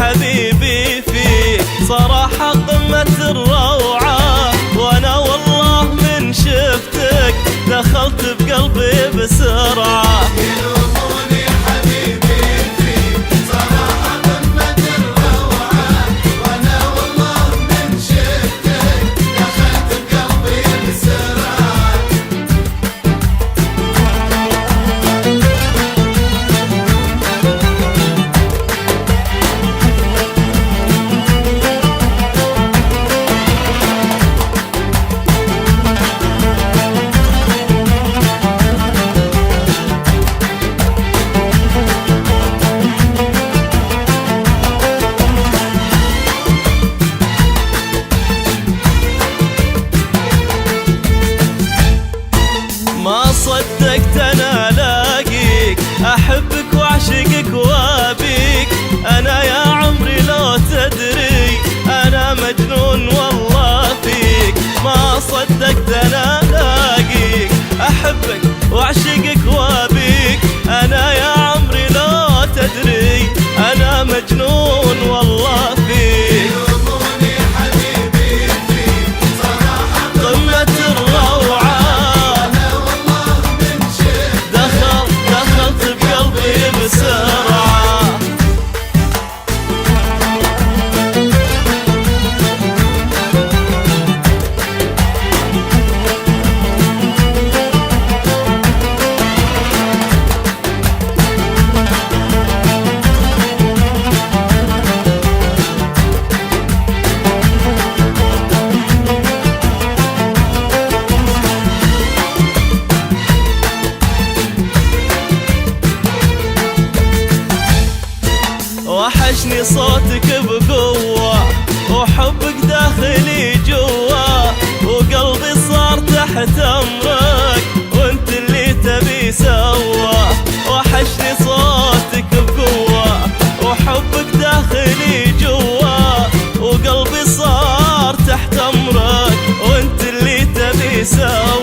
حبيبي فيك صراحة قمة الروعة، وانا والله من شفتك دخلت بقلبي بسرعة. يلوموني حبيبي فيك صراحة قمة الروعة، وانا والله من شفتك دخلت بقلبي بسرعة. ما صدقت انا الاقيك، احبك واعشقك وابيك، انا يا عمري لو تدري انا مجنون والله فيك. ما صدقت انا الاقيك، احبك واعشقك وابيك، انا يا عمري لو تدري انا مجنون والله فيك. يلوموني حبيبي فيك صراحة قمة الروعة، دخلت بقلبي بسرعة. وحشني صوتك بقوة، وحبك داخلي جوا، وقلبي صار تحت أمرك، وانت اللي تبي سوا. وحشني صوتك بقوة، وحبك داخلي جوا، وقلبي صار تحت أمرك، وانت اللي تبي سوا.